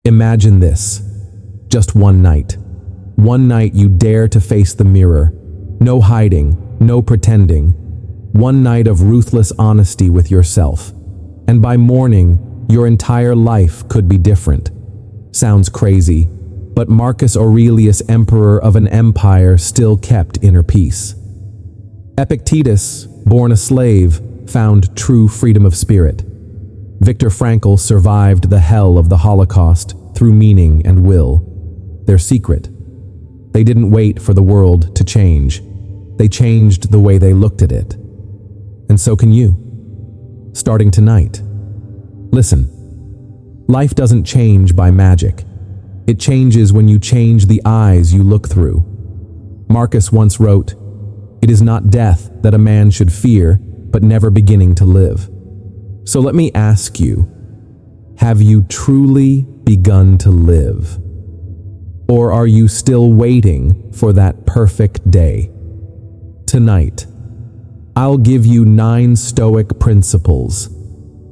Imagine this. Just one night. One night you dare to face the mirror. No hiding, no pretending. One night of ruthless honesty with yourself. And by morning, your entire life could be different. Sounds crazy, but Marcus Aurelius, emperor of an empire, still kept inner peace. Epictetus, born a slave, found true freedom of spirit. Viktor Frankl survived the hell of the Holocaust through meaning and will. Their secret: they didn't wait for the world to change. They changed the way they looked at it. And so can you. Starting tonight. Listen, life doesn't change by magic. It changes when you change the eyes you look through. Marcus once wrote, "It is not death that a man should fear, but never beginning to live." So let me ask you, have you truly begun to live? Or are you still waiting for that perfect day? Tonight, I'll give you 9 Stoic principles,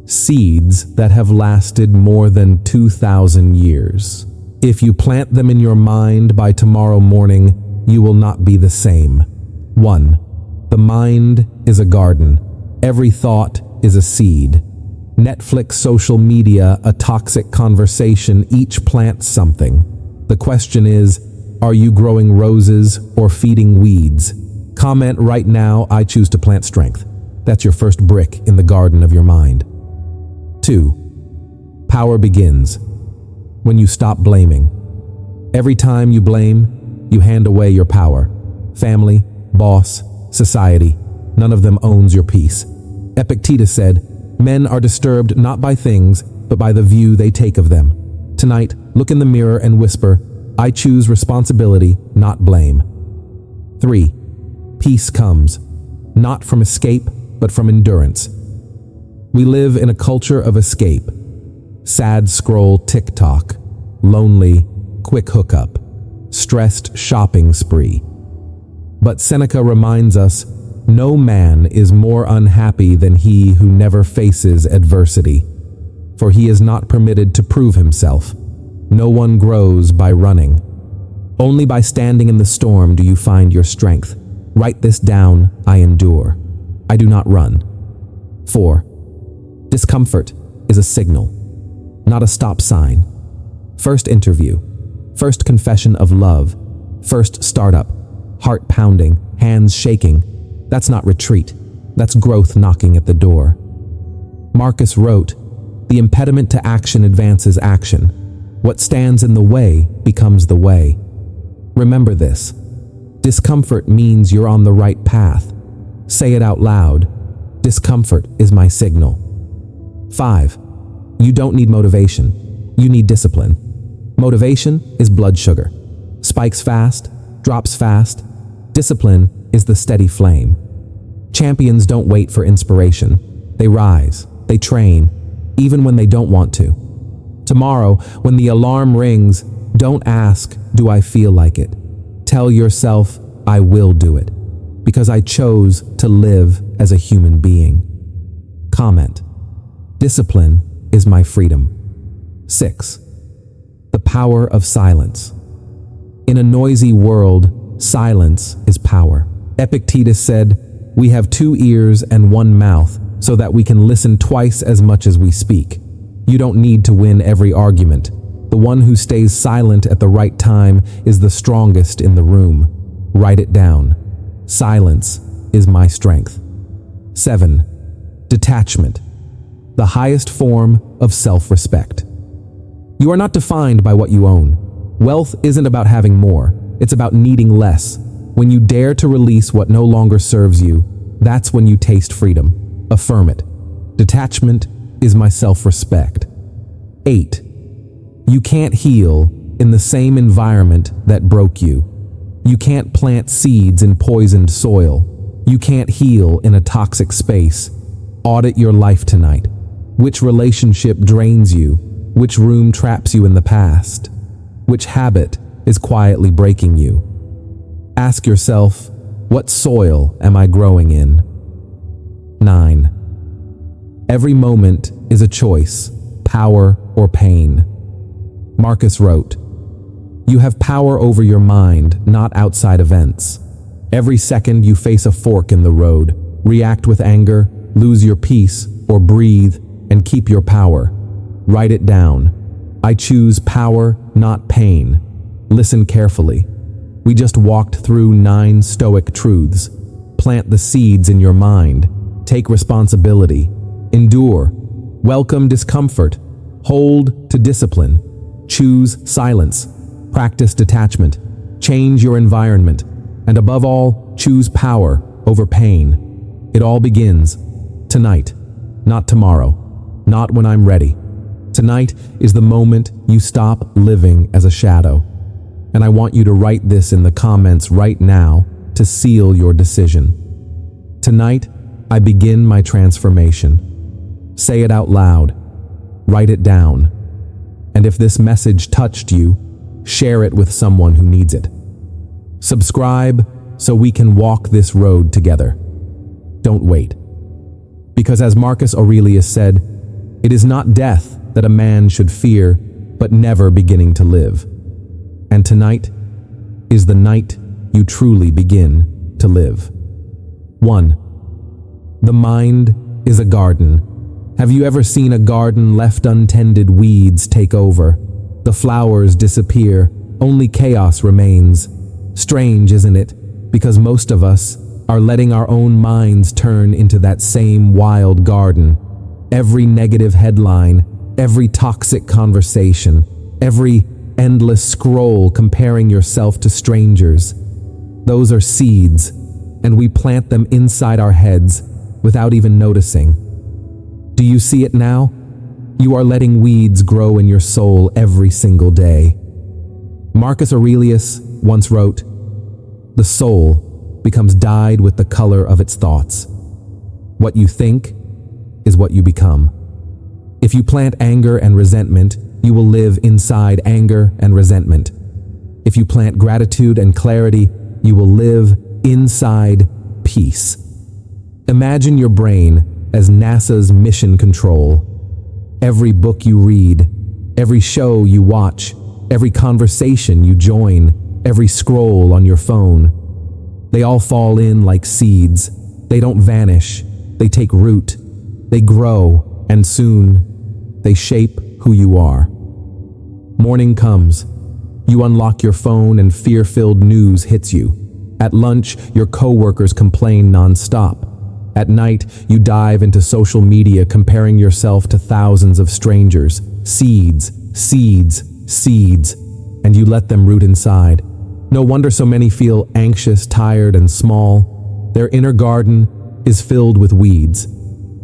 seeds that have lasted more than 2,000 years. If you plant them in your mind by tomorrow morning, you will not be the same. 1. The mind is a garden. Every thought is a seed. Netflix, social media, a toxic conversation, each plants something. The question is, are you growing roses or feeding weeds? Comment right now, "I choose to plant strength." That's your first brick in the garden of your mind. 2. Power begins when you stop blaming. Every time you blame, you hand away your power. Family, boss, society, none of them owns your peace. Epictetus said, "Men are disturbed not by things, but by the view they take of them." Tonight, look in the mirror and whisper, "I choose responsibility, not blame." 3. Peace comes, not from escape, but from endurance. We live in a culture of escape. Sad scroll TikTok, lonely, quick hookup, stressed shopping spree. But Seneca reminds us, no man is more unhappy than he who never faces adversity. For he is not permitted to prove himself. No one grows by running. Only by standing in the storm do you find your strength. Write this down: I endure. I do not run. 4. Discomfort is a signal, not a stop sign. First interview, first confession of love, first startup, heart pounding, hands shaking. That's not retreat. That's growth knocking at the door. Marcus wrote, "The impediment to action advances action. What stands in the way becomes the way." Remember this. Discomfort means you're on the right path. Say it out loud. Discomfort is my signal. 5. You don't need motivation. You need discipline. Motivation is blood sugar. Spikes fast, drops fast. Discipline is the steady flame. Champions don't wait for inspiration. They rise, they train, even when they don't want to. Tomorrow, when the alarm rings, don't ask, "Do I feel like it?" Tell yourself, "I will do it, because I chose to live as a human being." Comment, "Discipline is my freedom." 6. The power of silence. In a noisy world, silence is power. Epictetus said, "We have 2 ears and 1 mouth, so that we can listen twice as much as we speak." You don't need to win every argument. The one who stays silent at the right time is the strongest in the room. Write it down. Silence is my strength. 7. Detachment. The highest form of self-respect. You are not defined by what you own. Wealth isn't about having more. It's about needing less. When you dare to release what no longer serves you, that's when you taste freedom. Affirm it. Detachment is my self-respect. 8. You can't heal in the same environment that broke you. You can't plant seeds in poisoned soil. You can't heal in a toxic space. Audit your life tonight. Which relationship drains you? Which room traps you in the past? Which habit is quietly breaking you? Ask yourself, what soil am I growing in? 9. Every moment is a choice, power or pain. Marcus wrote, "You have power over your mind, not outside events. Every second you face a fork in the road, react with anger, lose your peace, or breathe and keep your power. Write it down. I choose power, not pain. Listen carefully. We just walked through 9 Stoic truths. Plant the seeds in your mind. Take responsibility. Endure. Welcome discomfort. Hold to discipline. Choose silence. Practice detachment. Change your environment. And above all, choose power over pain. It all begins tonight, not tomorrow, not when I'm ready. Tonight is the moment you stop living as a shadow. And I want you to write this in the comments right now to seal your decision. Tonight, I begin my transformation. Say it out loud. Write it down. And if this message touched you, share it with someone who needs it. Subscribe so we can walk this road together. Don't wait. Because as Marcus Aurelius said, it is not death that a man should fear, but never beginning to live. And tonight is the night you truly begin to live. 1. The mind is a garden. Have you ever seen a garden left untended? Weeds take over. The flowers disappear. Only chaos remains. Strange, isn't it? Because most of us are letting our own minds turn into that same wild garden. Every negative headline, every toxic conversation, every endless scroll comparing yourself to strangers. Those are seeds, and we plant them inside our heads without even noticing. Do you see it now? You are letting weeds grow in your soul every single day. Marcus Aurelius once wrote, "The soul becomes dyed with the color of its thoughts. What you think is what you become." If you plant anger and resentment, you will live inside anger and resentment. If you plant gratitude and clarity, you will live inside peace. Imagine your brain as NASA's mission control. Every book you read, every show you watch, every conversation you join, every scroll on your phone, they all fall in like seeds. They don't vanish. They take root. They grow, and soon they shape who you are. Morning comes. You unlock your phone and fear-filled news hits you. At lunch, your coworkers complain nonstop. At night, you dive into social media comparing yourself to thousands of strangers. Seeds, seeds, seeds, and you let them root inside. No wonder so many feel anxious, tired, and small. Their inner garden is filled with weeds.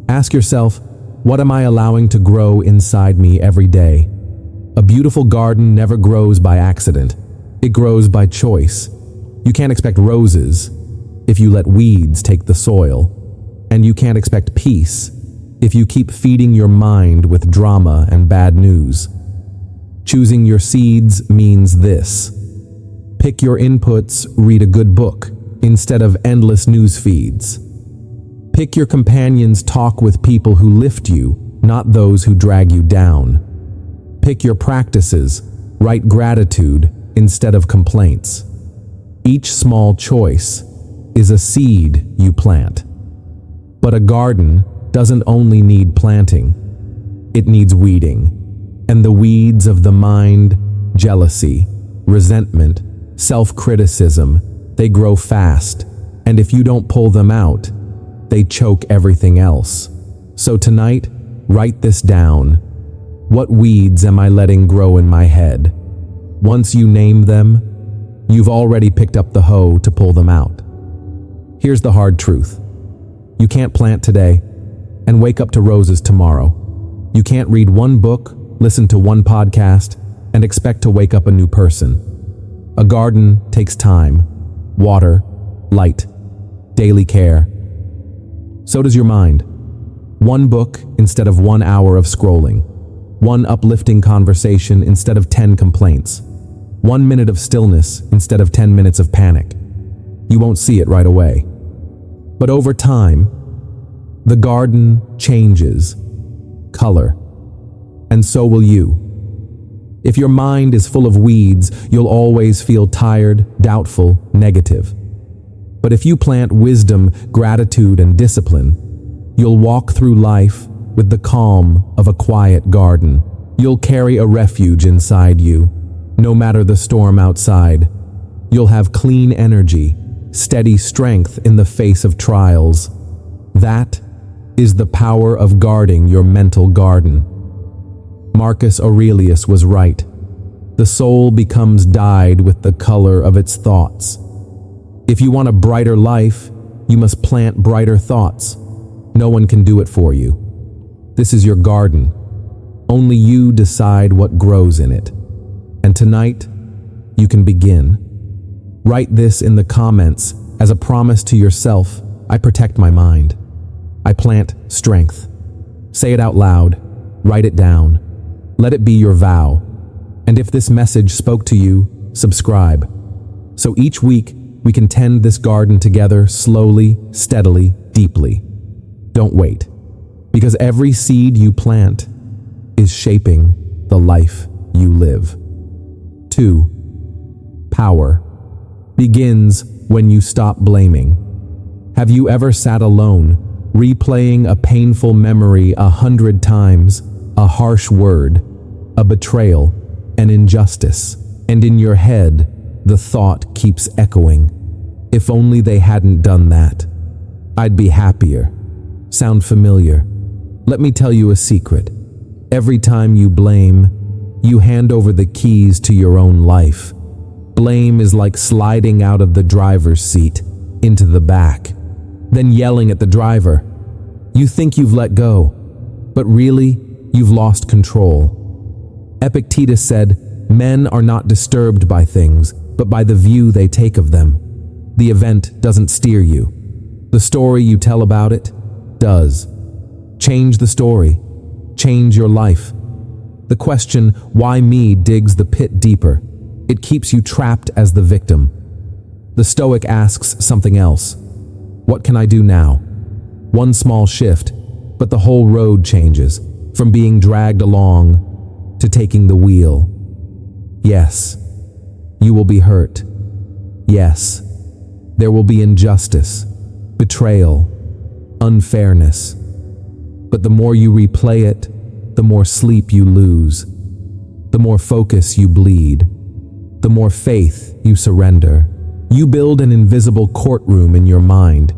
Ask yourself, what am I allowing to grow inside me every day? A beautiful garden never grows by accident. It grows by choice. You can't expect roses if you let weeds take the soil. And you can't expect peace if you keep feeding your mind with drama and bad news. Choosing your seeds means this. Pick your inputs, read a good book instead of endless news feeds. Pick your companions, talk with people who lift you, not those who drag you down. Pick your practices, write gratitude instead of complaints. Each small choice is a seed you plant. But a garden doesn't only need planting, it needs weeding. And the weeds of the mind, jealousy, resentment, self-criticism, they grow fast. And if you don't pull them out, they choke everything else. So tonight, write this down. What weeds am I letting grow in my head? Once you name them, you've already picked up the hoe to pull them out. Here's the hard truth. You can't plant today and wake up to roses tomorrow. You can't read one book, listen to one podcast, and expect to wake up a new person. A garden takes time, water, light, daily care. So does your mind. One book instead of 1 hour of scrolling. One uplifting conversation instead of 10 complaints. 1 minute of stillness instead of 10 minutes of panic. You won't see it right away. But over time, the garden changes color, and so will you. If your mind is full of weeds, you'll always feel tired, doubtful, negative. But if you plant wisdom, gratitude, and discipline, you'll walk through life with the calm of a quiet garden. You'll carry a refuge inside you, no matter the storm outside. You'll have clean energy, steady strength in the face of trials. That is the power of guarding your mental garden. Marcus Aurelius was right. The soul becomes dyed with the color of its thoughts. If you want a brighter life, you must plant brighter thoughts. No one can do it for you. This is your garden. Only you decide what grows in it. And tonight, you can begin. Write this in the comments as a promise to yourself. I protect my mind. I plant strength. Say it out loud. Write it down. Let it be your vow. And if this message spoke to you, subscribe. So each week, we can tend this garden together slowly, steadily, deeply. Don't wait, because every seed you plant is shaping the life you live. 2. Power begins when you stop blaming. Have you ever sat alone, replaying a painful memory 100 times, a harsh word, a betrayal, an injustice, and in your head, the thought keeps echoing, if only they hadn't done that, I'd be happier. Sound familiar? Let me tell you a secret. Every time you blame, you hand over the keys to your own life. Blame is like sliding out of the driver's seat into the back, then yelling at the driver. You think you've let go, but really, you've lost control. Epictetus said, "Men are not disturbed by things, but by the view they take of them." The event doesn't steer you. The story you tell about it does. Change the story. Change your life. The question, why me, digs the pit deeper. It keeps you trapped as the victim. The Stoic asks something else. What can I do now? One small shift, but the whole road changes, from being dragged along to taking the wheel. Yes, you will be hurt. Yes, there will be injustice, betrayal, unfairness. But the more you replay it, the more sleep you lose, the more focus you bleed, the more faith you surrender. You build an invisible courtroom in your mind.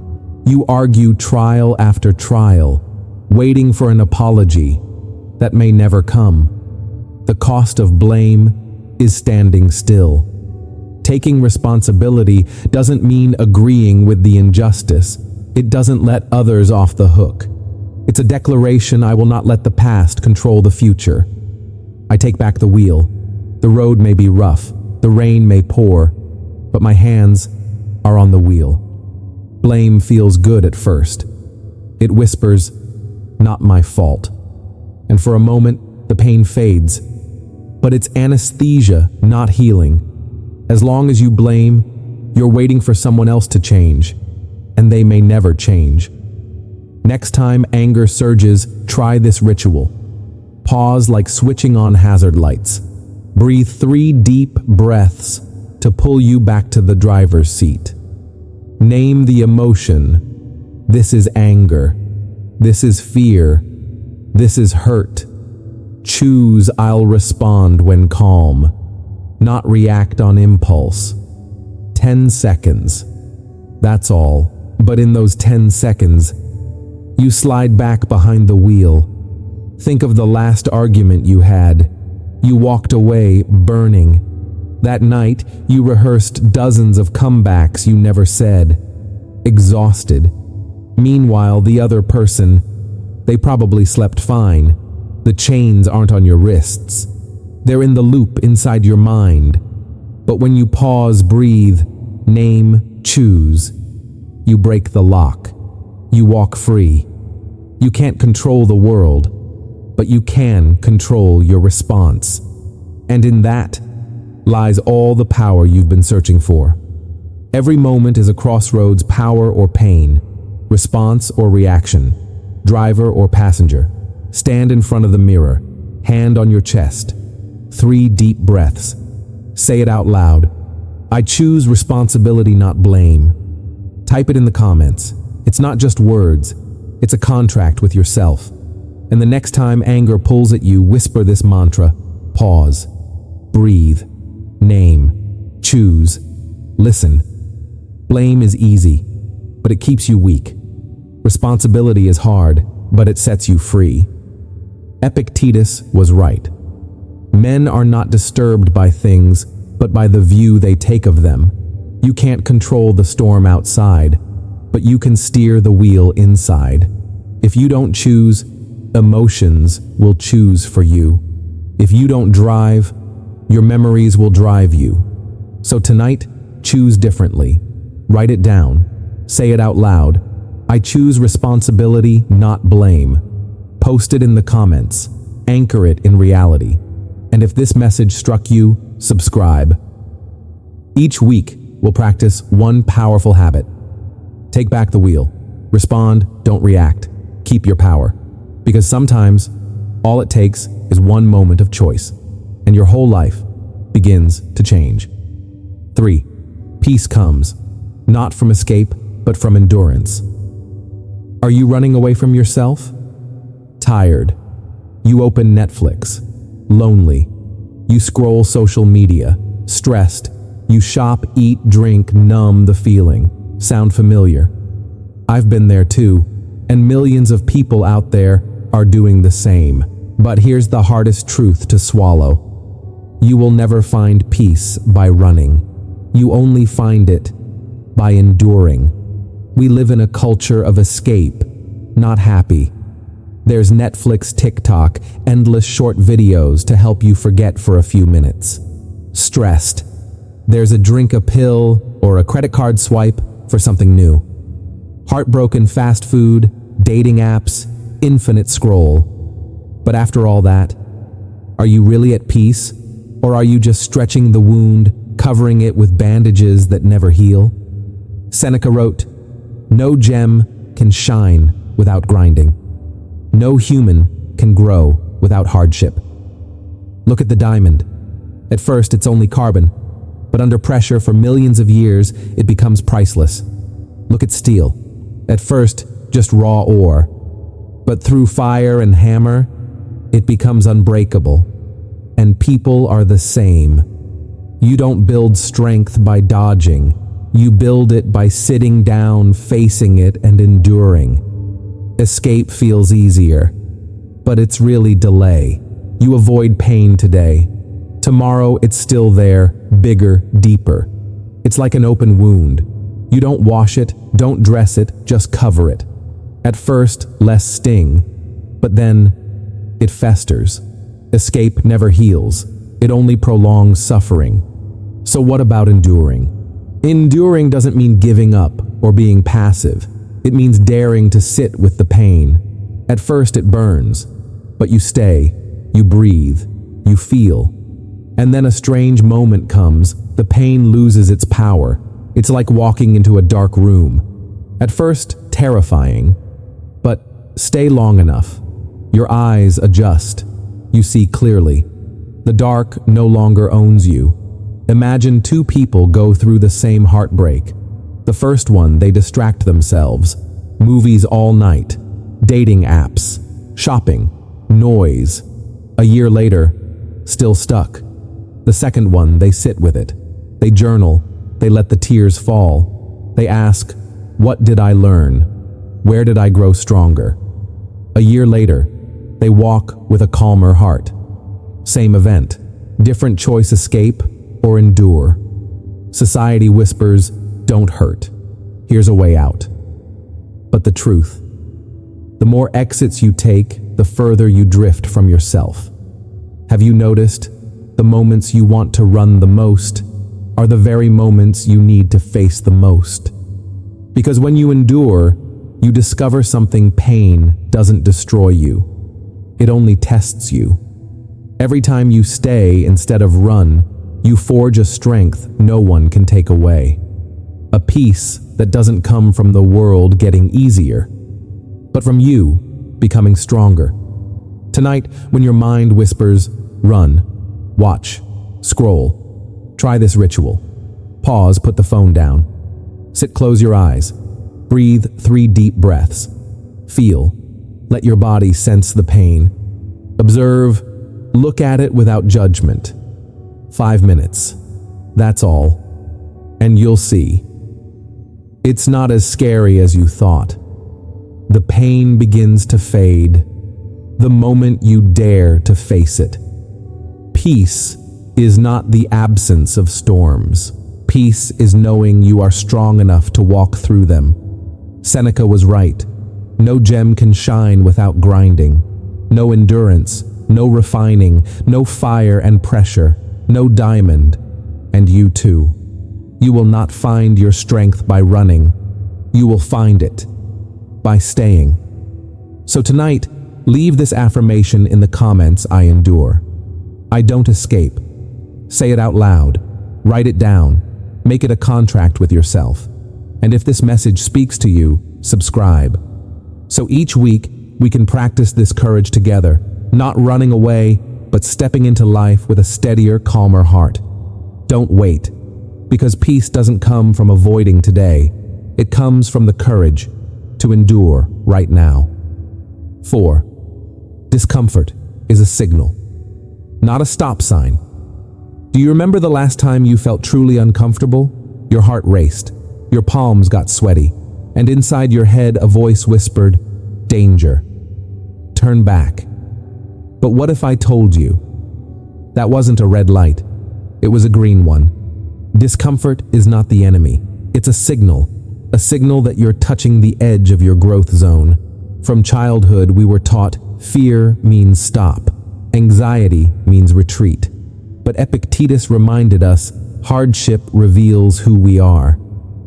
You argue trial after trial, waiting for an apology that may never come. The cost of blame is standing still. Taking responsibility doesn't mean agreeing with the injustice. It doesn't let others off the hook. It's a declaration: I will not let the past control the future. I take back the wheel. The road may be rough, the rain may pour, but my hands are on the wheel. Blame feels good at first. It whispers, "Not my fault." And for a moment, the pain fades. But it's anesthesia, not healing. As long as you blame, you're waiting for someone else to change, and they may never change. Next time anger surges, try this ritual. Pause like switching on hazard lights. Breathe 3 deep breaths to pull you back to the driver's seat. Name the emotion. This is anger. This is fear. This is hurt. Choose I'll respond when calm, not react on impulse. 10 seconds. That's all. But in those 10 seconds, you slide back behind the wheel. Think of the last argument you had. You walked away burning. That night, you rehearsed dozens of comebacks you never said. Exhausted. Meanwhile, the other person, they probably slept fine. The chains aren't on your wrists. They're in the loop inside your mind. But when you pause, breathe, name, choose, you break the lock. You walk free. You can't control the world, but you can control your response. And in that lies all the power you've been searching for. Every moment is a crossroads: power or pain, response or reaction, driver or passenger. Stand in front of the mirror, hand on your chest. 3 deep breaths. Say it out loud. I choose responsibility, not blame. Type it in the comments. It's not just words. It's a contract with yourself. And the next time anger pulls at you, whisper this mantra. Pause. Breathe. Name. Choose. Listen. Blame is easy, but it keeps you weak. Responsibility is hard, but it sets you free. Epictetus was right. Men are not disturbed by things, but by the view they take of them. You can't control the storm outside, but you can steer the wheel inside. If you don't choose, emotions will choose for you. If you don't drive, your memories will drive you. So tonight, choose differently. Write it down. Say it out loud. I choose responsibility, not blame. Post it in the comments. Anchor it in reality. And if this message struck you, subscribe. Each week, we'll practice one powerful habit. Take back the wheel. Respond, don't react. Keep your power. Because sometimes, all it takes is one moment of choice, and your whole life begins to change. 3. Peace comes, not from escape, but from endurance. Are you running away from yourself? Tired. You open Netflix. Lonely. You scroll social media. Stressed. You shop, eat, drink, numb the feeling. Sound familiar? I've been there too, and millions of people out there are doing the same. But here's the hardest truth to swallow. You will never find peace by running. You only find it by enduring. We live in a culture of escape, not happy. There's Netflix, TikTok, endless short videos to help you forget for a few minutes. Stressed. There's a drink, a pill, or a credit card swipe for something new. Heartbroken, fast food, dating apps, infinite scroll. But after all that, are you really at peace? Or are you just stretching the wound, covering it with bandages that never heal? Seneca wrote, "No gem can shine without grinding. No human can grow without hardship." Look at the diamond. At first, it's only carbon, but under pressure for millions of years, it becomes priceless. Look at steel. At first, just raw ore, but through fire and hammer, it becomes unbreakable. And people are the same. You don't build strength by dodging. You build it by sitting down, facing it, and enduring. Escape feels easier, but it's really delay. You avoid pain today. Tomorrow it's still there, bigger, deeper. It's like an open wound. You don't wash it, don't dress it, just cover it. At first, less sting, but then it festers. Escape never heals. It only prolongs suffering. So what about enduring? Enduring doesn't mean giving up or being passive. It means daring to sit with the pain. At first it burns, but you stay, you breathe, you feel. And then a strange moment comes. The pain loses its power. It's like walking into a dark room. At first, terrifying, but stay long enough. Your eyes adjust. You see clearly. The dark no longer owns you. Imagine 2 people go through the same heartbreak. The first one, they distract themselves. Movies all night, dating apps, shopping, noise. A year later, still stuck. The second one, they sit with it. They journal. They let the tears fall. They ask, what did I learn? Where did I grow stronger? A year later, they walk with a calmer heart. Same event, different choice: escape or endure. Society whispers, don't hurt. Here's a way out. But the truth, the more exits you take, the further you drift from yourself. Have you noticed the moments you want to run the most are the very moments you need to face the most? Because when you endure, you discover something: pain doesn't destroy you. It only tests you. Every time you stay instead of run, you forge a strength no one can take away. A peace that doesn't come from the world getting easier, but from you becoming stronger. Tonight, when your mind whispers, run, watch, scroll. Try this ritual. Pause, put the phone down. Sit, close your eyes. Breathe 3 deep breaths. Feel. Let your body sense the pain. Observe. Look at it without judgment. 5 minutes. That's all. And you'll see. It's not as scary as you thought. The pain begins to fade the moment you dare to face it. Peace is not the absence of storms. Peace is knowing you are strong enough to walk through them. Seneca was right. No gem can shine without grinding. No endurance, no refining, no fire and pressure, no diamond. And you too. You will not find your strength by running. You will find it by staying. So tonight, leave this affirmation in the comments. I endure. I don't escape. Say it out loud. Write it down. Make it a contract with yourself. And if this message speaks to you, subscribe. So each week, we can practice this courage together, not running away, but stepping into life with a steadier, calmer heart. Don't wait, because peace doesn't come from avoiding today. It comes from the courage to endure right now. 4. Discomfort is a signal, not a stop sign. Do you remember the last time you felt truly uncomfortable? Your heart raced, your palms got sweaty, and inside your head a voice whispered, "Danger. Turn back." But what if I told you? That wasn't a red light. It was a green one. Discomfort is not the enemy. It's a signal that you're touching the edge of your growth zone. From childhood, we were taught fear means stop. Anxiety means retreat. But Epictetus reminded us hardship reveals who we are.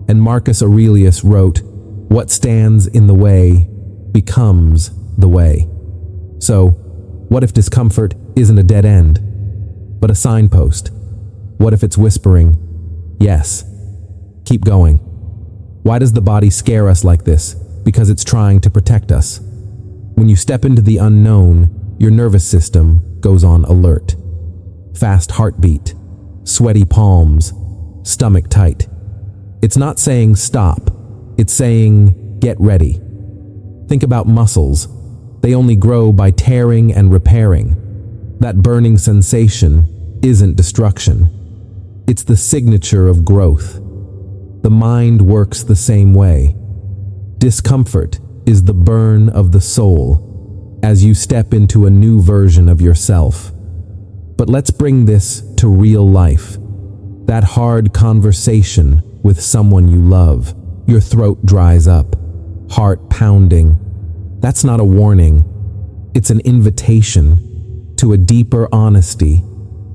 And Marcus Aurelius wrote, "What stands in the way becomes the way." So, what if discomfort isn't a dead end, but a signpost? What if it's whispering, "Yes, keep going"? Why does the body scare us like this? Because it's trying to protect us. When you step into the unknown, your nervous system goes on alert. Fast heartbeat, sweaty palms, stomach tight. It's not saying stop, it's saying get ready. Think about muscles. They only grow by tearing and repairing. That burning sensation isn't destruction. It's the signature of growth. The mind works the same way. Discomfort is the burn of the soul as you step into a new version of yourself. But let's bring this to real life. That hard conversation with someone you love. Your throat dries up, heart pounding. That's not a warning. It's an invitation to a deeper honesty.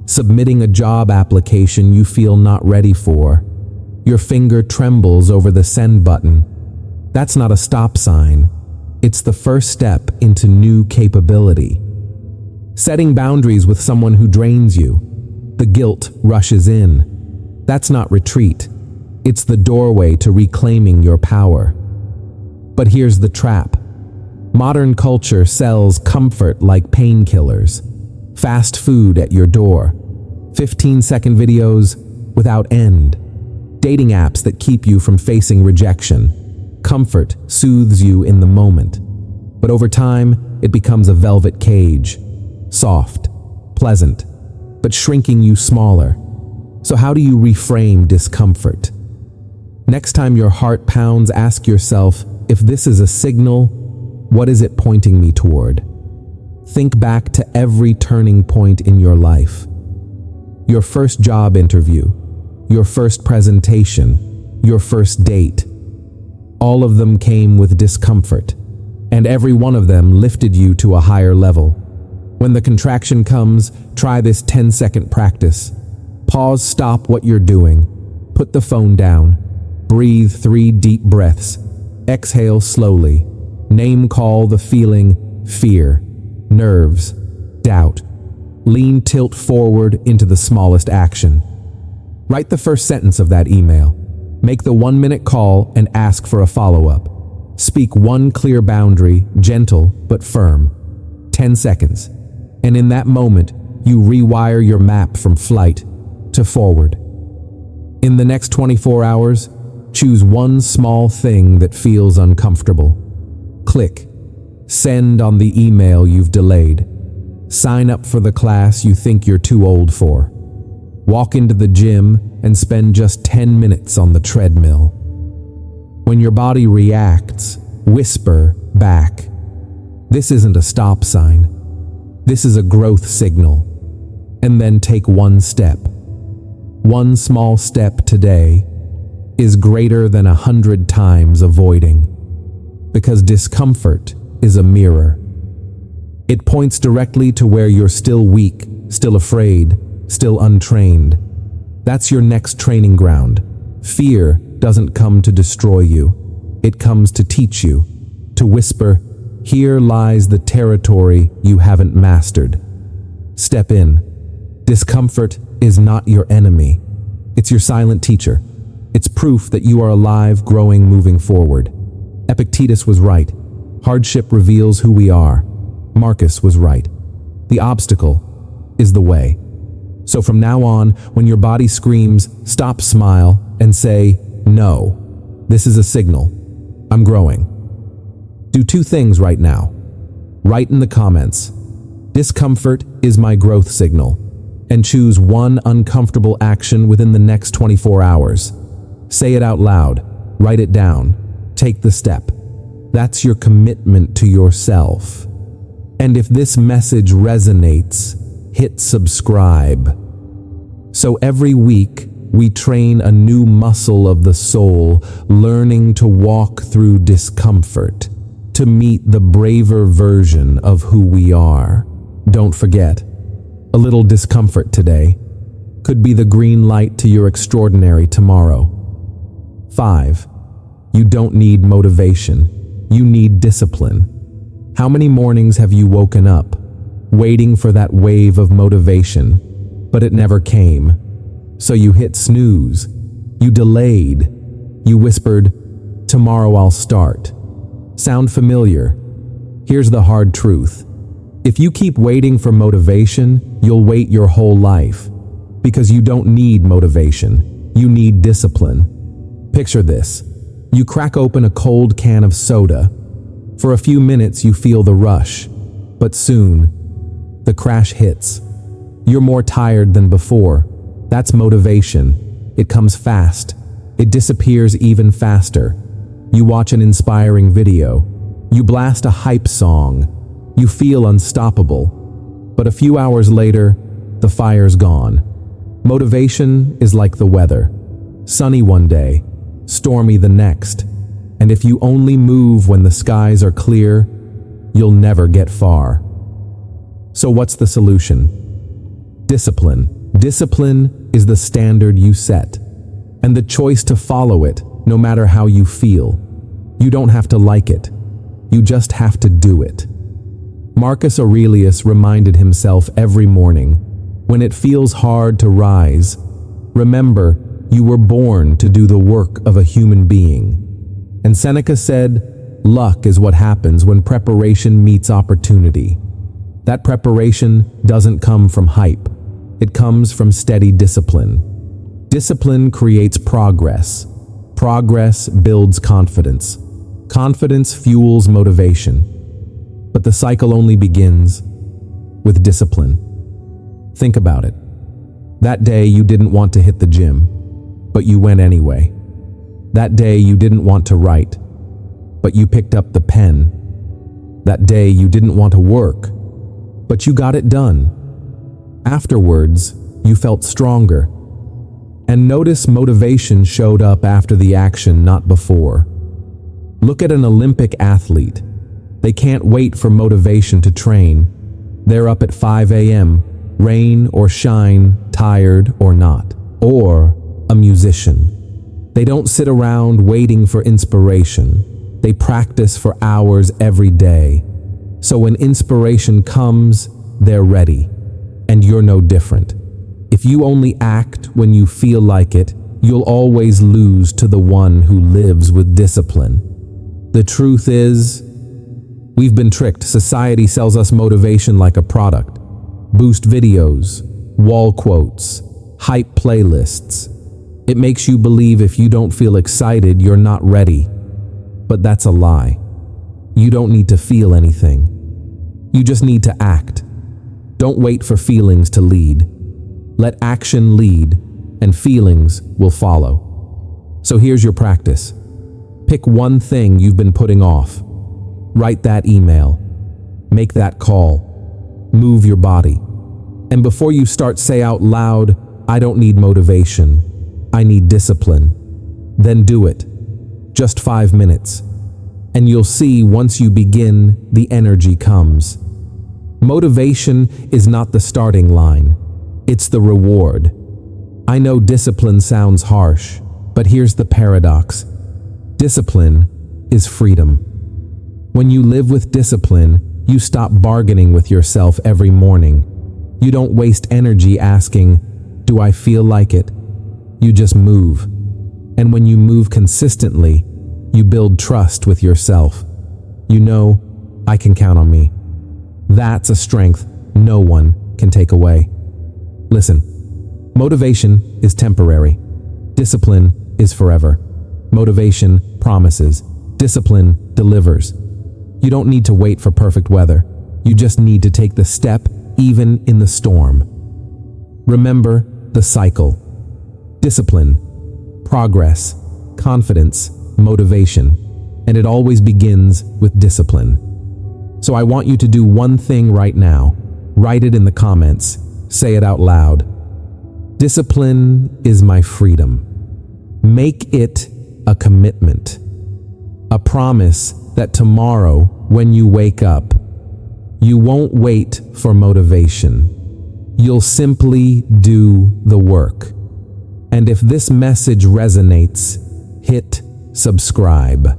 Submitting a job application you feel not ready for. Your finger trembles over the send button. That's not a stop sign. It's the first step into new capability. Setting boundaries with someone who drains you. The guilt rushes in. That's not retreat. It's the doorway to reclaiming your power. But here's the trap. Modern culture sells comfort like painkillers. Fast food at your door. 15-second videos without end. Dating apps that keep you from facing rejection. Comfort soothes you in the moment. But over time, it becomes a velvet cage. Soft, pleasant, but shrinking you smaller. So how do you reframe discomfort? Next time your heart pounds, ask yourself, if this is a signal, what is it pointing me toward? Think back to every turning point in your life. Your first job interview, your first presentation, your first date. All of them came with discomfort, and every one of them lifted you to a higher level. When the contraction comes, try this 10-second practice. Pause, stop what you're doing. Put the phone down. Breathe 3 deep breaths. Exhale slowly. Name call the feeling, fear, nerves, doubt. Lean, tilt forward into the smallest action. Write the first sentence of that email. Make the 1-minute call and ask for a follow-up. Speak one clear boundary, gentle but firm. 10 seconds. And in that moment, you rewire your map from flight to forward. In the next 24 hours, choose one small thing that feels uncomfortable. Click send on the email you've delayed. Sign up for the class you think you're too old for. Walk into the gym and spend just 10 minutes on the treadmill. When your body reacts, whisper back. This isn't a stop sign. This is a growth signal. And then take one step. One small step today is greater than 100 times avoiding. Because discomfort is a mirror. It points directly to where you're still weak, still afraid, still untrained. That's your next training ground. Fear doesn't come to destroy you. It comes to teach you, to whisper, here lies the territory you haven't mastered. Step in. Discomfort is not your enemy. It's your silent teacher. It's proof that you are alive, growing, moving forward. Epictetus was right. Hardship reveals who we are. Marcus was right. The obstacle is the way. So from now on, when your body screams, stop, smile, and say, no, this is a signal. I'm growing. Do two things right now. Write in the comments, discomfort is my growth signal, and choose one uncomfortable action within the next 24 hours. Say it out loud. Write it down. Take the step. That's your commitment to yourself. And if this message resonates, hit subscribe. So every week, we train a new muscle of the soul, learning to walk through discomfort, to meet the braver version of who we are. Don't forget, a little discomfort today could be the green light to your extraordinary tomorrow. 5. You don't need motivation. You need discipline. How many mornings have you woken up, waiting for that wave of motivation, but it never came? So you hit snooze. You delayed. You whispered, tomorrow I'll start. Sound familiar? Here's the hard truth. If you keep waiting for motivation, you'll wait your whole life. Because you don't need motivation. You need discipline. Picture this. You crack open a cold can of soda. For a few minutes you feel the rush, but soon, the crash hits. You're more tired than before. That's motivation. It comes fast. It disappears even faster. You watch an inspiring video. You blast a hype song. You feel unstoppable. But a few hours later, the fire's gone. Motivation is like the weather. Sunny one day, stormy the next. And if you only move when the skies are clear, you'll never get far. So what's the solution? Discipline. Discipline is the standard you set, and the choice to follow it, no matter how you feel. You don't have to like it. You just have to do it. Marcus Aurelius reminded himself every morning, when it feels hard to rise, remember, you were born to do the work of a human being. And Seneca said, luck is what happens when preparation meets opportunity. That preparation doesn't come from hype. It comes from steady discipline. Discipline creates progress. Progress builds confidence. Confidence fuels motivation. But the cycle only begins with discipline. Think about it. That day you didn't want to hit the gym, but you went anyway. That day you didn't want to write, but you picked up the pen. That day you didn't want to work, but you got it done. Afterwards, you felt stronger. And notice motivation showed up after the action, not before. Look at an Olympic athlete. They can't wait for motivation to train. They're up at 5 a.m., rain or shine, tired or not. Or a musician. They don't sit around waiting for inspiration. They practice for hours every day. So when inspiration comes, they're ready. And you're no different. If you only act when you feel like it, you'll always lose to the one who lives with discipline. The truth is, we've been tricked. Society sells us motivation like a product. boost videos, wall quotes, hype playlists. It makes you believe if you don't feel excited, you're not ready. But that's a lie. You don't need to feel anything. You just need to act. Don't wait for feelings to lead. Let action lead, and feelings will follow. So here's your practice. Pick one thing you've been putting off. Write that email. Make that call. Move your body. And before you start, say out loud, "I don't need motivation. I need discipline." Then do it. Just 5 minutes. And you'll see once you begin, the energy comes. Motivation is not the starting line. It's the reward. I know discipline sounds harsh, but here's the paradox. Discipline is freedom. When you live with discipline, you stop bargaining with yourself every morning. You don't waste energy asking, "Do I feel like it?" You just move. And when you move consistently, you build trust with yourself. You know, "I can count on me." That's a strength no one can take away. Listen, motivation is temporary. Discipline is forever. Motivation promises. Discipline delivers. You don't need to wait for perfect weather. You just need to take the step even in the storm. Remember the cycle. Discipline, progress, confidence, motivation, and it always begins with discipline. So I want you to do one thing right now. Write it in the comments. Say it out loud. Discipline is my freedom. Make it a commitment. A promise that tomorrow, when you wake up, you won't wait for motivation. You'll simply do the work. And if this message resonates, hit subscribe.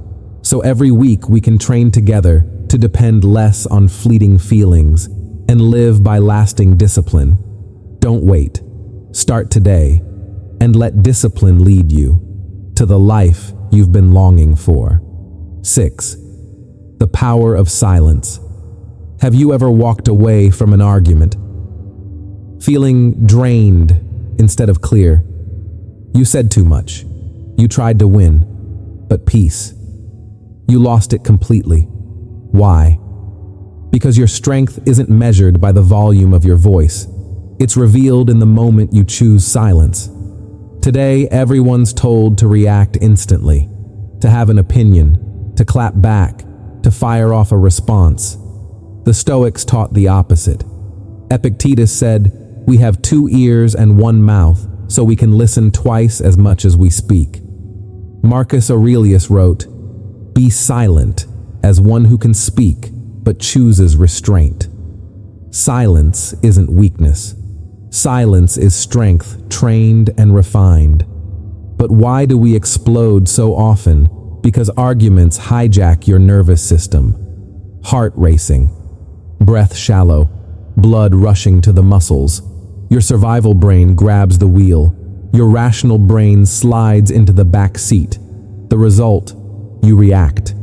So every week we can train together to depend less on fleeting feelings and live by lasting discipline. Don't wait. Start today and let discipline lead you to the life you've been longing for. 6. The power of silence. Have you ever walked away from an argument, feeling drained instead of clear? You said too much. You tried to win, but peace. You lost it completely. Why? Because your strength isn't measured by the volume of your voice. It's revealed in the moment you choose silence. Today, everyone's told to react instantly, to have an opinion, to clap back, to fire off a response. The Stoics taught the opposite. Epictetus said, "We have 2 ears and 1 mouth, so we can listen twice as much as we speak." Marcus Aurelius wrote, "Be silent as one who can speak, but chooses restraint." Silence isn't weakness. Silence is strength, trained and refined. But why do we explode so often? Because arguments hijack your nervous system. Heart racing, breath shallow, blood rushing to the muscles. Your survival brain grabs the wheel. Your rational brain slides into the back seat. The result, you react.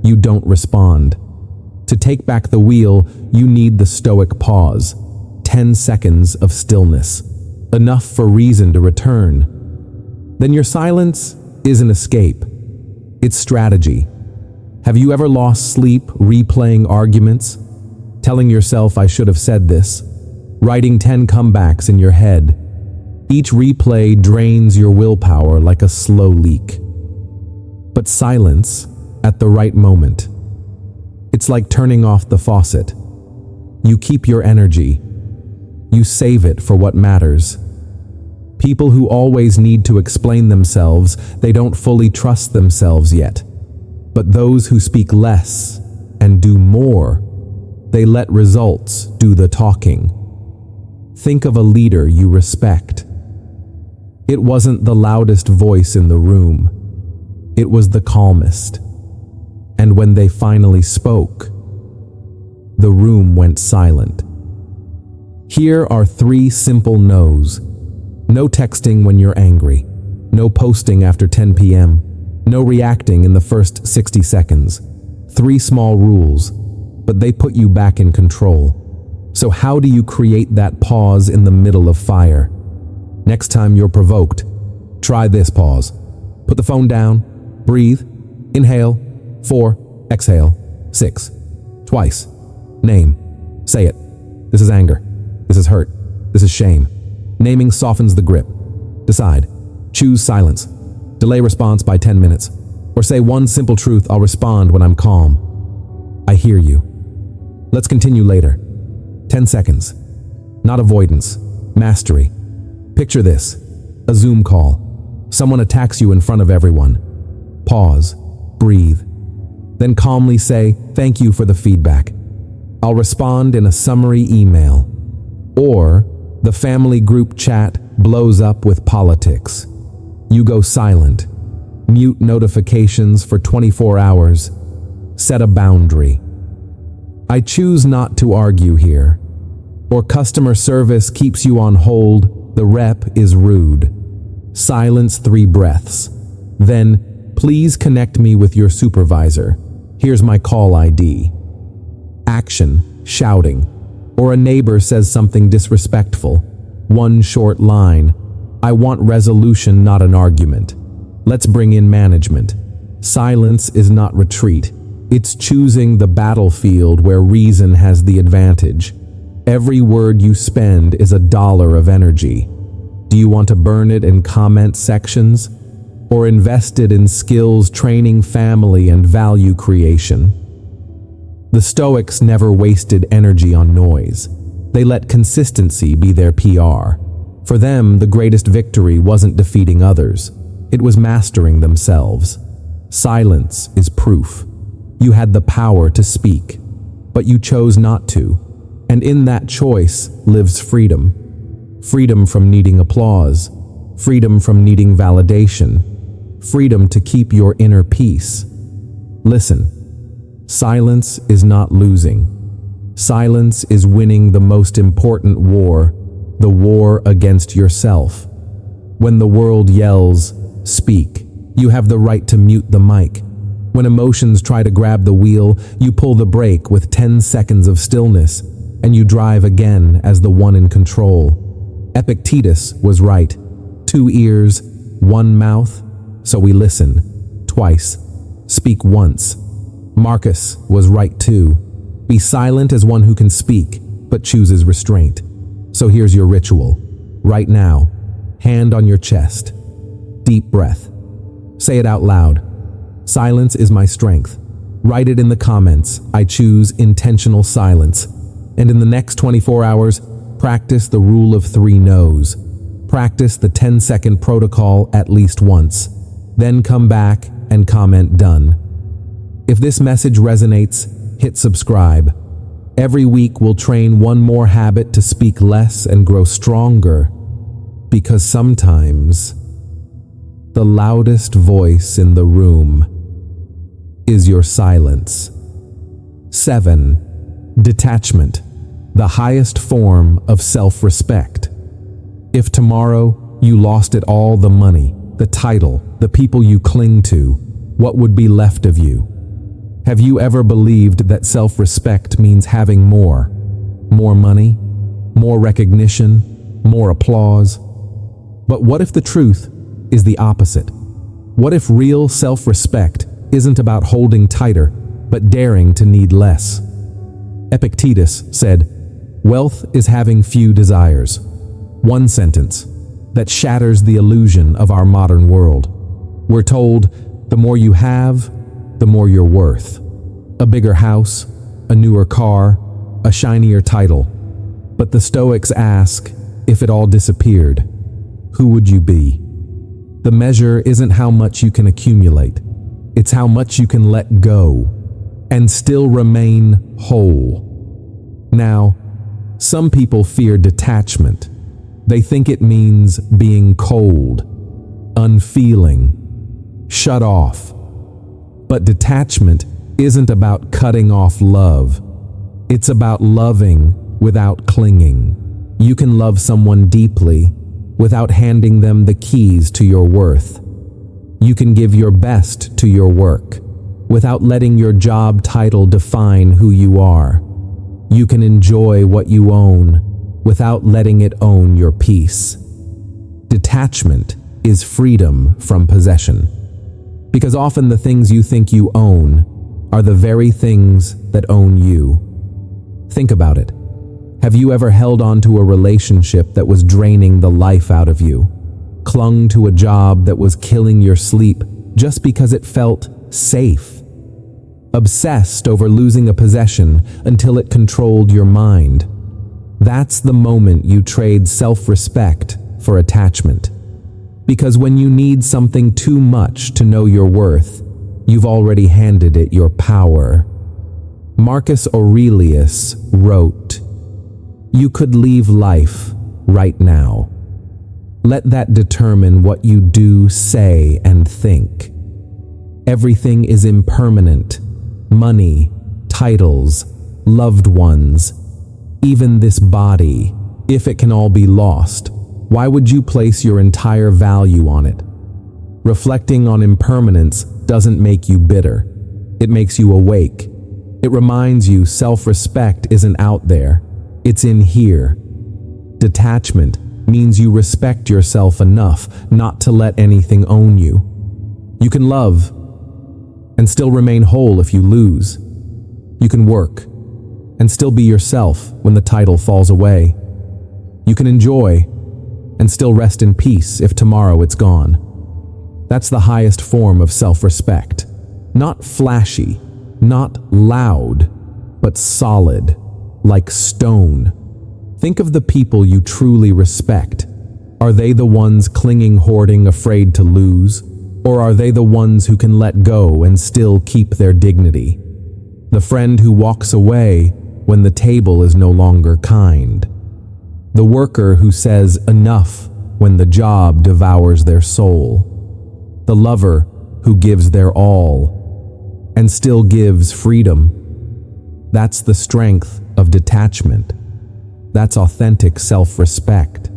You don't respond. To take back the wheel, you need the Stoic pause. 10 seconds of stillness, enough for reason to return. Then your silence isn't escape. It's strategy. Have you ever lost sleep replaying arguments? Telling yourself, "I should have said this." Writing 10 comebacks in your head. Each replay drains your willpower like a slow leak. But silence, at the right moment, it's like turning off the faucet. You keep your energy. You save it for what matters. People who always need to explain themselves, they don't fully trust themselves yet. But those who speak less and do more, they let results do the talking. Think of a leader you respect. It wasn't the loudest voice in the room. It was the calmest. And when they finally spoke, the room went silent. Here are 3 simple no's. No texting when you're angry. No posting after 10 p.m. No reacting in the first 60 seconds. 3 small rules, but they put you back in control. So how do you create that pause in the middle of fire? Next time you're provoked, try this pause. Put the phone down, breathe, inhale, 4, exhale, 6, twice. Name, say it. This is anger, this is hurt, this is shame. Naming softens the grip. Decide, choose silence, delay response by 10 minutes, or say one simple truth: I'll respond when I'm calm. I hear you. Let's continue later. 10 seconds. Not avoidance, mastery. Picture this: a Zoom call. Someone attacks you in front of everyone. Pause, breathe, then calmly say, "Thank you for the feedback. I'll respond in a summary email." Or the family group chat blows up with politics. You go silent, mute notifications for 24 hours, set a boundary. I choose not to argue here. Or customer service keeps you on hold, the rep is rude. Silence 3 breaths. Then, please connect me with your supervisor. Here's my call ID. Action, shouting. Or a neighbor says something disrespectful. One short line: I want resolution, not an argument. Let's bring in management. Silence is not retreat. It's choosing the battlefield where reason has the advantage. Every word you spend is $1 of energy. Do you want to burn it in comment sections, or invest it in skills training, family, and value creation? The Stoics never wasted energy on noise. They let consistency be their PR. For them, the greatest victory wasn't defeating others. It was mastering themselves. Silence is proof. You had the power to speak, but you chose not to. And in that choice lives freedom. Freedom from needing applause. Freedom from needing validation. Freedom to keep your inner peace. Listen. Silence is not losing. Silence is winning the most important war, the war against yourself. When the world yells, speak, you have the right to mute the mic. When emotions try to grab the wheel, you pull the brake with 10 seconds of stillness, and you drive again as the one in control. Epictetus was right. 2 ears, 1 mouth, so we listen. Twice. Speak once. Marcus was right too. Be silent as one who can speak, but chooses restraint. So here's your ritual. Right now, hand on your chest. Deep breath. Say it out loud. Silence is my strength. Write it in the comments. I choose intentional silence. And in the next 24 hours, practice the rule of 3 no's. Practice the 10-second protocol at least once. Then come back and comment done. If this message resonates, hit subscribe. Every week we'll train one more habit to speak less and grow stronger. Because sometimes the loudest voice in the room is your silence. 7. Detachment, the highest form of self-respect. If tomorrow you lost it all, the money, the title, the people you cling to, what would be left of you? Have you ever believed that self-respect means having more? More money, more recognition, more applause? But what if the truth is the opposite? What if real self-respect isn't about holding tighter, but daring to need less? Epictetus said, "Wealth is having few desires." One sentence that shatters the illusion of our modern world. We're told, the more you have, the more you're worth. A bigger house, a newer car, a shinier title. But the Stoics ask, if it all disappeared, who would you be? The measure isn't how much you can accumulate. It's how much you can let go and still remain whole. Now, some people fear detachment. They think it means being cold, unfeeling, shut off. But detachment isn't about cutting off love. It's about loving without clinging. You can love someone deeply without handing them the keys to your worth. You can give your best to your work without letting your job title define who you are. you can enjoy what you own without letting it own your peace. Detachment is freedom from possession. Because often the things you think you own are the very things that own you. Think about it. Have you ever held on to a relationship that was draining the life out of you? Clung to a job that was killing your sleep just because it felt safe? Obsessed over losing a possession until it controlled your mind? That's the moment you trade self-respect for attachment. Because when you need something too much to know your worth, you've already handed it your power. Marcus Aurelius wrote, "You could leave life right now. Let that determine what you do, say, and think. Everything is impermanent. Money, titles, loved ones, even this body. If it can all be lost, why would you place your entire value on it? Reflecting on impermanence doesn't make you bitter. It makes you awake. It reminds you self-respect isn't out there. It's in here. Detachment means you respect yourself enough not to let anything own you. You can love and still remain whole if you lose. You can work and still be yourself when the title falls away. You can enjoy and still rest in peace if tomorrow it's gone. That's the highest form of self-respect. Not flashy, not loud, but solid, like stone. Think of the people you truly respect. Are they the ones clinging, hoarding, afraid to lose? Or are they the ones who can let go and still keep their dignity? The friend who walks away when the table is no longer kind. The worker who says enough when the job devours their soul. The lover who gives their all and still gives freedom. That's the strength of detachment. That's authentic self-respect.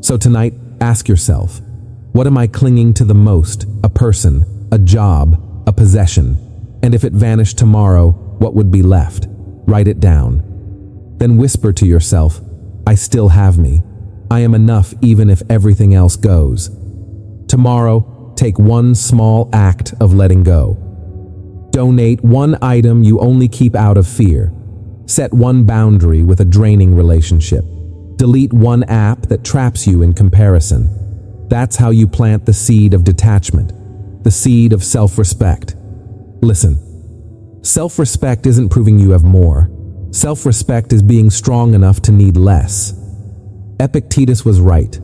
So tonight, ask yourself, what am I clinging to the most? A person, a job, a possession? And if it vanished tomorrow, what would be left? Write it down. Then whisper to yourself, I still have me. I am enough even if everything else goes. Tomorrow, take one small act of letting go. Donate one item you only keep out of fear. Set one boundary with a draining relationship. Delete one app that traps you in comparison. That's how you plant the seed of detachment, the seed of self-respect. Listen, self-respect isn't proving you have more. Self-respect is being strong enough to need less. Epictetus was right.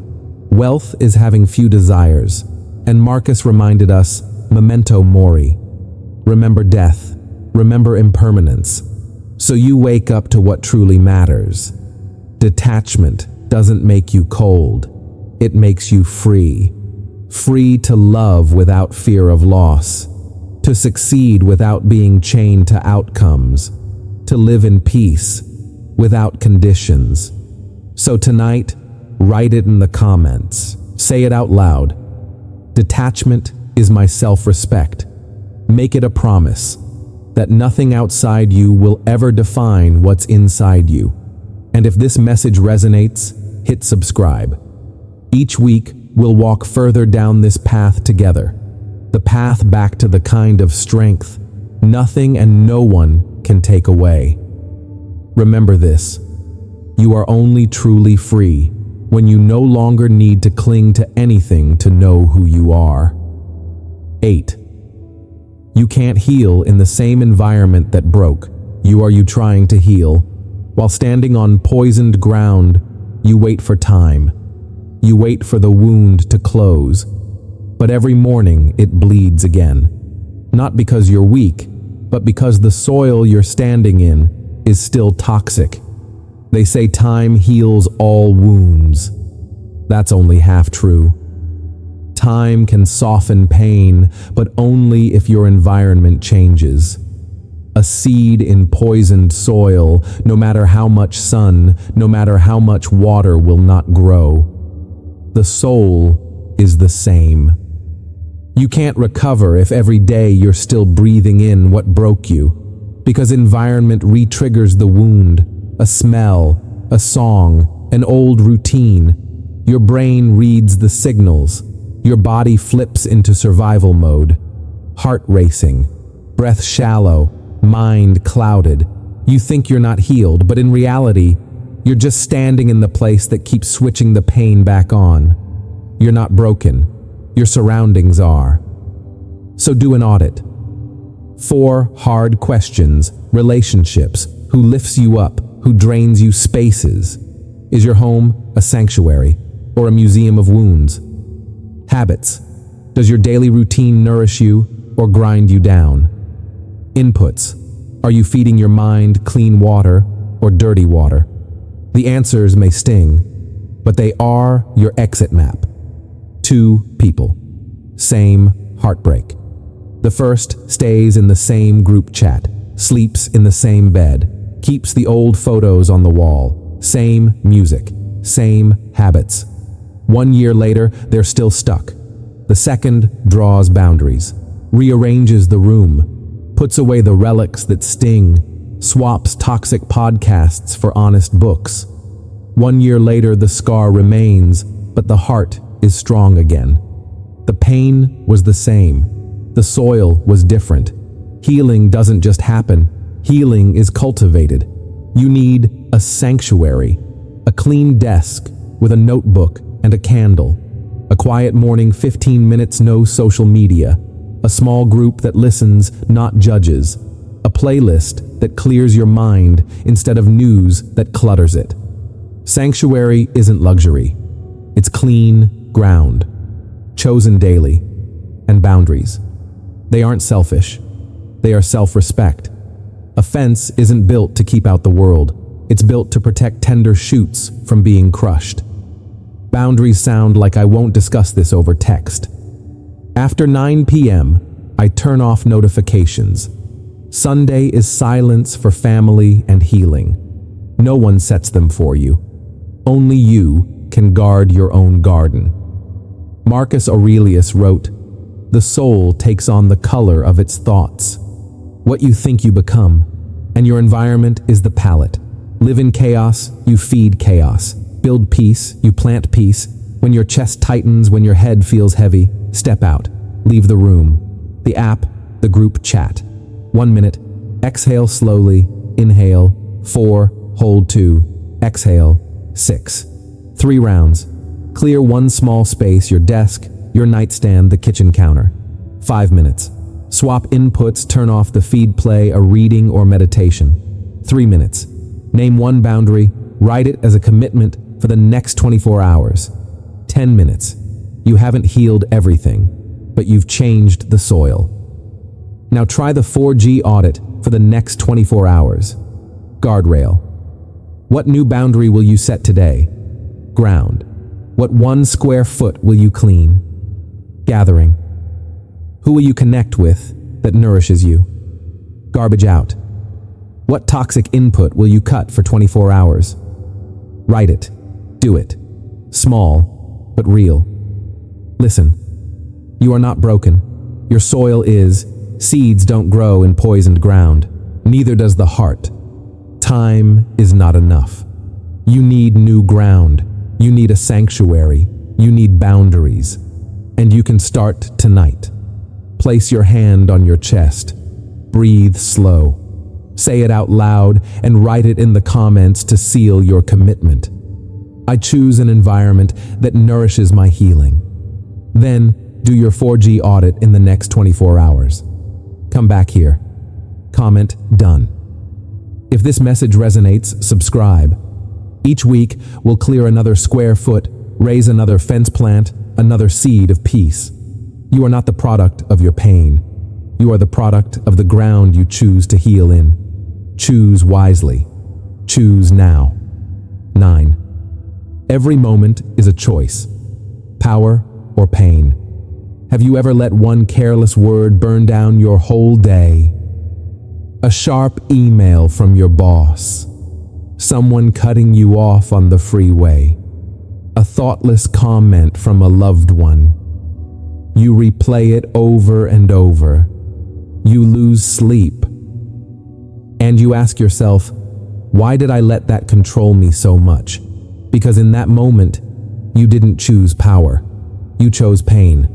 Wealth is having few desires, and Marcus reminded us, memento mori. Remember death, remember impermanence, so you wake up to what truly matters. Detachment doesn't make you cold. It makes you free. Free to love without fear of loss, to succeed without being chained to outcomes, to live in peace without conditions. So tonight, write it in the comments. Say it out loud. Detachment is my self-respect. Make it a promise that nothing outside you will ever define what's inside you. And if this message resonates, hit subscribe. Each week, we'll walk further down this path together. The path back to the kind of strength nothing and no one can take away. Remember this, you are only truly free when you no longer need to cling to anything to know who you are. 8. You can't heal in the same environment that broke. You trying to heal? While standing on poisoned ground, you wait for time. You wait for the wound to close. But every morning it bleeds again. Not because you're weak, but because the soil you're standing in is still toxic. They say time heals all wounds. That's only half true. Time can soften pain, but only if your environment changes. A seed in poisoned soil, no matter how much sun, no matter how much water, will not grow. The soul is the same. You can't recover if every day you're still breathing in what broke you, Because environment re-triggers the wound, a smell, a song, an old routine. Your brain reads the signals. Your body flips into survival mode. Heart racing, breath shallow, mind clouded. You think you're not healed, but in reality, you're just standing in the place that keeps switching the pain back on. You're not broken. Your surroundings are. So do an audit. 4 hard questions. Relationships. Who lifts you up? Who drains you? Spaces. Is your home a sanctuary or a museum of wounds? Habits. Does your daily routine nourish you or grind you down? Inputs. Are you feeding your mind clean water or dirty water? The answers may sting, but they are your exit map. 2 people. Same heartbreak. The first stays in the same group chat, sleeps in the same bed, keeps the old photos on the wall, same music, same habits. 1 year later, they're still stuck. The second draws boundaries, rearranges the room, puts away the relics that sting, swaps toxic podcasts for honest books. 1 year later, the scar remains, but the heart is strong again. The pain was the same. The soil was different. Healing doesn't just happen. Healing is cultivated. You need a sanctuary, a clean desk with a notebook and a candle, a quiet morning, 15 minutes, no social media, a small group that listens, not judges, a playlist that clears your mind instead of news that clutters it. Sanctuary isn't luxury. It's clean ground, chosen daily, and boundaries. They aren't selfish. They are self-respect. A fence isn't built to keep out the world. It's built to protect tender shoots from being crushed. Boundaries sound like I won't discuss this over text. After 9 p.m., I turn off notifications. Sunday is silence for family and healing. No one sets them for you. Only you can guard your own garden. Marcus Aurelius wrote, "The soul takes on the color of its thoughts. What you think you become, and your environment is the palette. Live in chaos, you feed chaos. Build peace, you plant peace. When your chest tightens, when your head feels heavy, step out. Leave the room. The app, the group chat. 1 minute. Exhale slowly. Inhale. 4. Hold 2. Exhale. 6. 3 rounds. Clear 1 small space, your desk, your nightstand, the kitchen counter. 5 minutes. Swap inputs, turn off the feed, play a reading or meditation. 3 minutes. Name 1 boundary, write it as a commitment for the next 24 hours. 10 minutes. You haven't healed everything, but you've changed the soil. Now try the 4G audit for the next 24 hours. Guardrail. What new boundary will you set today? Ground. What 1 square foot will you clean? Gathering. Who will you connect with that nourishes you? Garbage out. What toxic input will you cut for 24 hours? Write it. Do it. Small, but real. Listen. You are not broken. Your soil is. Seeds don't grow in poisoned ground. Neither does the heart. Time is not enough. You need new ground. You need a sanctuary. You need boundaries. And you can start tonight. Place your hand on your chest. Breathe slow. Say it out loud and write it in the comments to seal your commitment. I choose an environment that nourishes my healing. Then do your 4G audit in the next 24 hours. Come back here. Comment done. If this message resonates, subscribe. Each week, we'll clear another square foot, raise another fence plant, another seed of peace. You are not the product of your pain. You are the product of the ground you choose to heal in. Choose wisely. Choose now. 9. Every moment is a choice. Power or pain. Have you ever let one careless word burn down your whole day? A sharp email from your boss. Someone cutting you off on the freeway. A thoughtless comment from a loved one. You replay it over and over. You lose sleep. And you ask yourself, why did I let that control me so much? Because in that moment, you didn't choose power. You chose pain.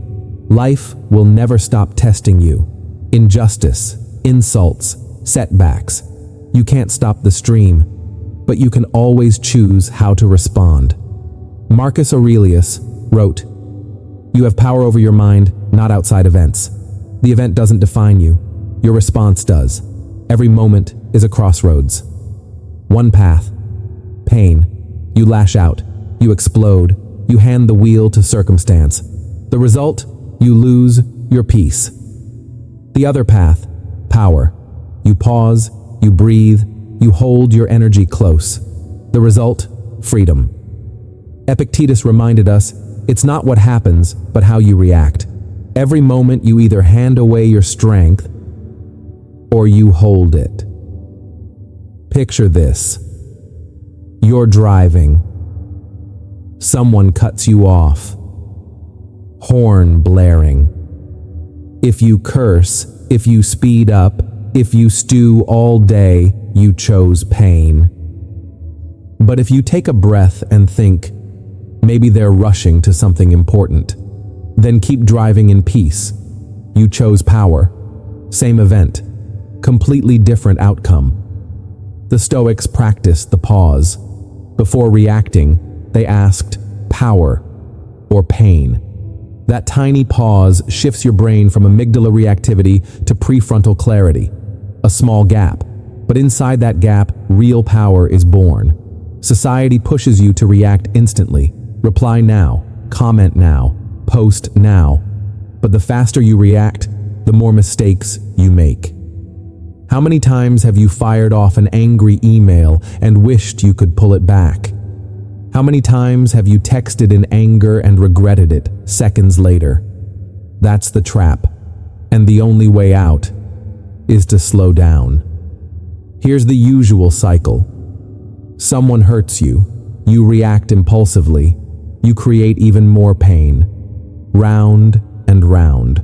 Life will never stop testing you. Injustice, insults, setbacks. You can't stop the stream, but you can always choose how to respond. Marcus Aurelius wrote, "You have power over your mind, not outside events. The event doesn't define you. Your response does. Every moment is a crossroads. One path, pain. You lash out, you explode, you hand the wheel to circumstance. The result, you lose your peace. The other path, power. You pause, you breathe, you hold your energy close. The result, freedom." Epictetus reminded us, it's not what happens, but how you react. Every moment you either hand away your strength or you hold it. Picture this. You're driving. Someone cuts you off. Horn blaring. If you curse, if you speed up, if you stew all day, you chose pain. But if you take a breath and think, maybe they're rushing to something important, then keep driving in peace. You chose power. Same event. Completely different outcome. The Stoics practiced the pause. Before reacting, they asked power or pain. That tiny pause shifts your brain from amygdala reactivity to prefrontal clarity. A small gap, but inside that gap, real power is born. Society pushes you to react instantly. Reply now, comment now, post now. But the faster you react, the more mistakes you make. How many times have you fired off an angry email and wished you could pull it back? How many times have you texted in anger and regretted it seconds later? That's the trap, and the only way out is to slow down. Here's the usual cycle. Someone hurts you, you react impulsively, you create even more pain, round and round.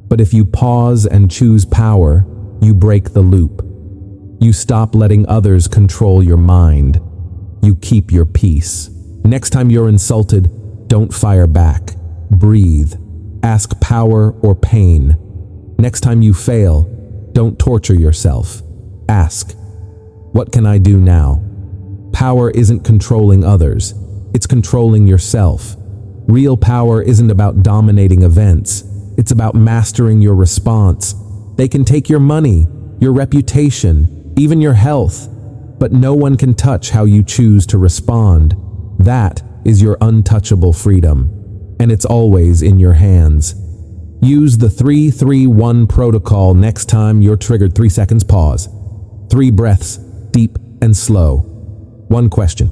But if you pause and choose power, you break the loop. You stop letting others control your mind. You keep your peace. Next time you're insulted, don't fire back. Breathe. Ask power or pain. Next time you fail, don't torture yourself. Ask, what can I do now? Power isn't controlling others. It's controlling yourself. Real power isn't about dominating events. It's about mastering your response. They can take your money, your reputation, even your health, but no one can touch how you choose to respond. That is your untouchable freedom, and it's always in your hands. Use the 3-3-1 protocol next time you're triggered. 3 seconds, pause. 3 breaths, deep and slow. 1 question,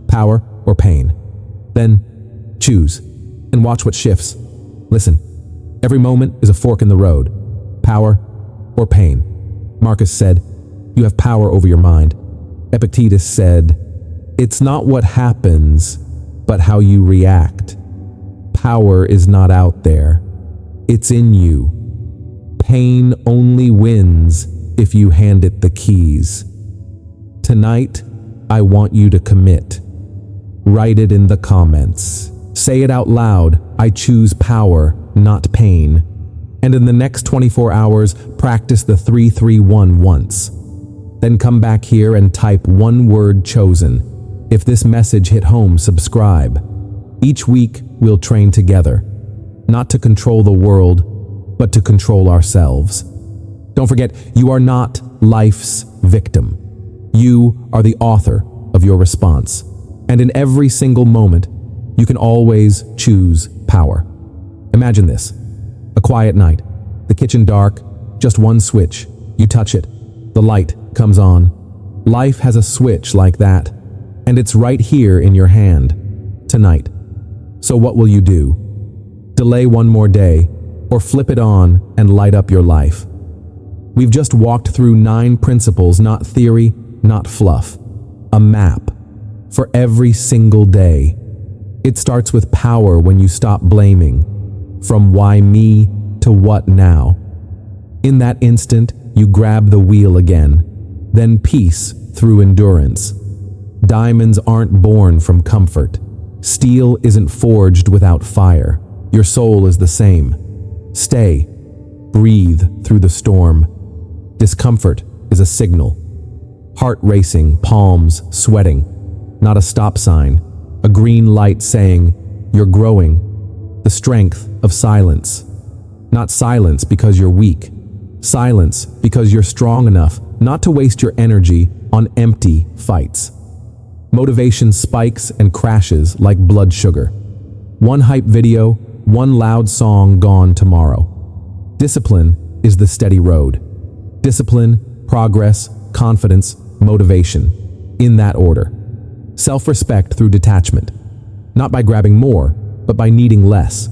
power or pain. Then choose and watch what shifts. Listen, every moment is a fork in the road. Power or pain. Marcus said, you have power over your mind. Epictetus said, it's not what happens, but how you react. Power is not out there. It's in you. Pain only wins if you hand it the keys. Tonight, I want you to commit. Write it in the comments. Say it out loud. I choose power, not pain. And in the next 24 hours, practice the 3-3-1 once. Then come back here and type one word chosen. If this message hit home, subscribe. Each week, we'll train together. Not to control the world, but to control ourselves. Don't forget, you are not life's victim. You are the author of your response. And in every single moment, you can always choose power. Imagine this. A quiet night, the kitchen dark, just one switch. You touch it, the light comes on. Life has a switch like that, and it's right here in your hand, tonight. So what will you do? Delay one more day, or flip it on and light up your life? We've just walked through 9 principles, not theory, not fluff. A map for every single day. It starts with power when you stop blaming. From why me to what now. In that instant, you grab the wheel again. then peace through endurance. Diamonds aren't born from comfort. Steel isn't forged without fire. Your soul is the same. Stay. Breathe through the storm. Discomfort is a signal. Heart racing, palms sweating. Not a stop sign. A green light saying, you're growing. The strength of silence. Not silence because you're weak. Silence because you're strong enough not to waste your energy on empty fights. Motivation spikes and crashes like blood sugar. One hype video, one loud song gone tomorrow. Discipline is the steady road. Discipline, progress, confidence, motivation. In that order. Self-respect through detachment. Not by grabbing more, but by needing less.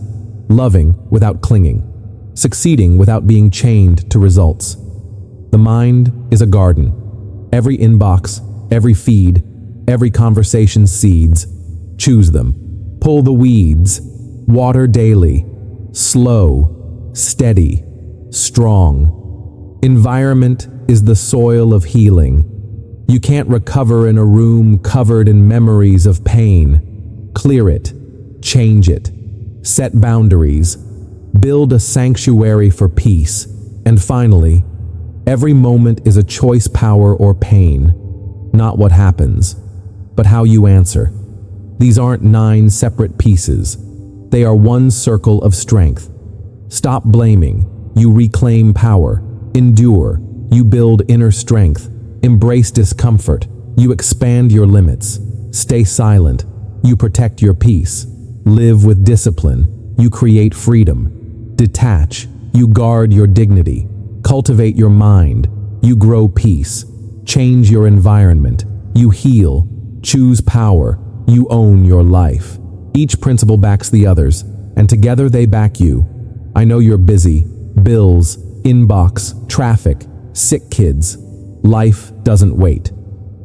Loving without clinging. Succeeding without being chained to results. The mind is a garden. Every inbox, every feed, every conversation seeds. Choose them. Pull the weeds. Water daily. Slow. Steady. Strong. Environment is the soil of healing. You can't recover in a room covered in memories of pain. Clear it. Change it. Set boundaries. Build a sanctuary for peace. And finally, every moment is a choice, power, or pain. Not what happens, but how you answer. These aren't 9 separate pieces. They are one circle of strength. Stop blaming. You reclaim power. Endure. You build inner strength. Embrace discomfort. You expand your limits. Stay silent. You protect your peace. Live with discipline. You create freedom. Detach. You guard your dignity. Cultivate your mind. You grow peace. Change your environment. You heal. Choose power. You own your life. Each principle backs the others, and together they back you. I know you're busy. Bills, inbox, traffic, sick kids. Life doesn't wait.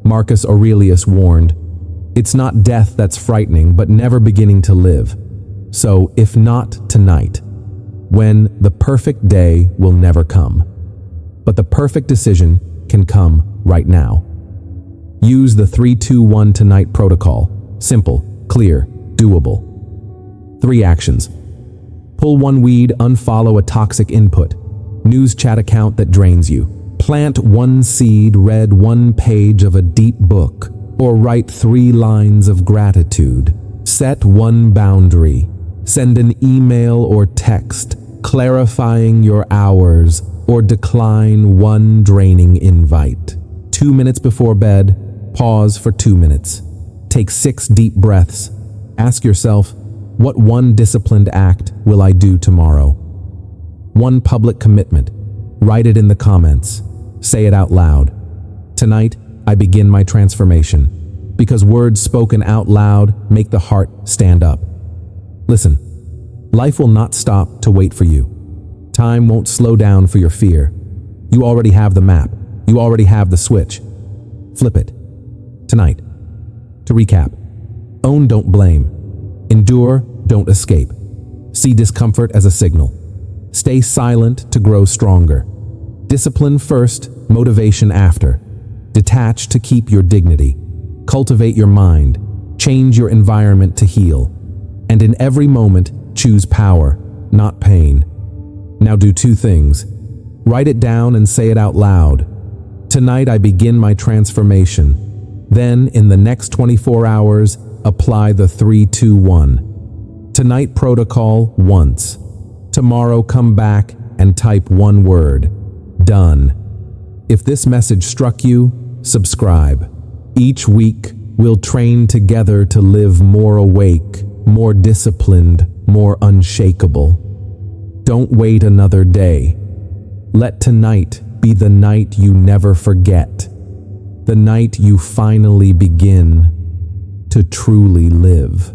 Marcus Aurelius warned, it's not death that's frightening, but never beginning to live. So, if not tonight, when the perfect day will never come, but the perfect decision can come right now. Use the 3-2-1 tonight protocol. Simple, clear, doable. 3 actions. Pull one weed, unfollow a toxic input. News chat account that drains you. Plant one seed, read one page of a deep book, or write 3 lines of gratitude. Set one boundary. Send an email or text clarifying your hours, or decline one draining invite. 2 minutes before bed, pause for 2 minutes. Take 6 deep breaths. Ask yourself, what one disciplined act will I do tomorrow? One public commitment. Write it in the comments. Say it out loud. Tonight, I begin my transformation. Because words spoken out loud make the heart stand up. Listen, life will not stop to wait for you. Time won't slow down for your fear. You already have the map. You already have the switch. Flip it. Tonight. To recap, own, don't blame. Endure, don't escape. See discomfort as a signal. Stay silent to grow stronger. Discipline first, motivation after. Detach to keep your dignity. Cultivate your mind. Change your environment to heal. And in every moment, choose power, not pain. Now do 2 things. Write it down and say it out loud. Tonight I begin my transformation. Then, in the next 24 hours, apply the 3-2-1. Tonight protocol once. Tomorrow come back and type one word. Done. If this message struck you, subscribe. Each week, we'll train together to live more awake, more disciplined, more unshakable. Don't wait another day. Let tonight be the night you never forget. The night you finally begin to truly live.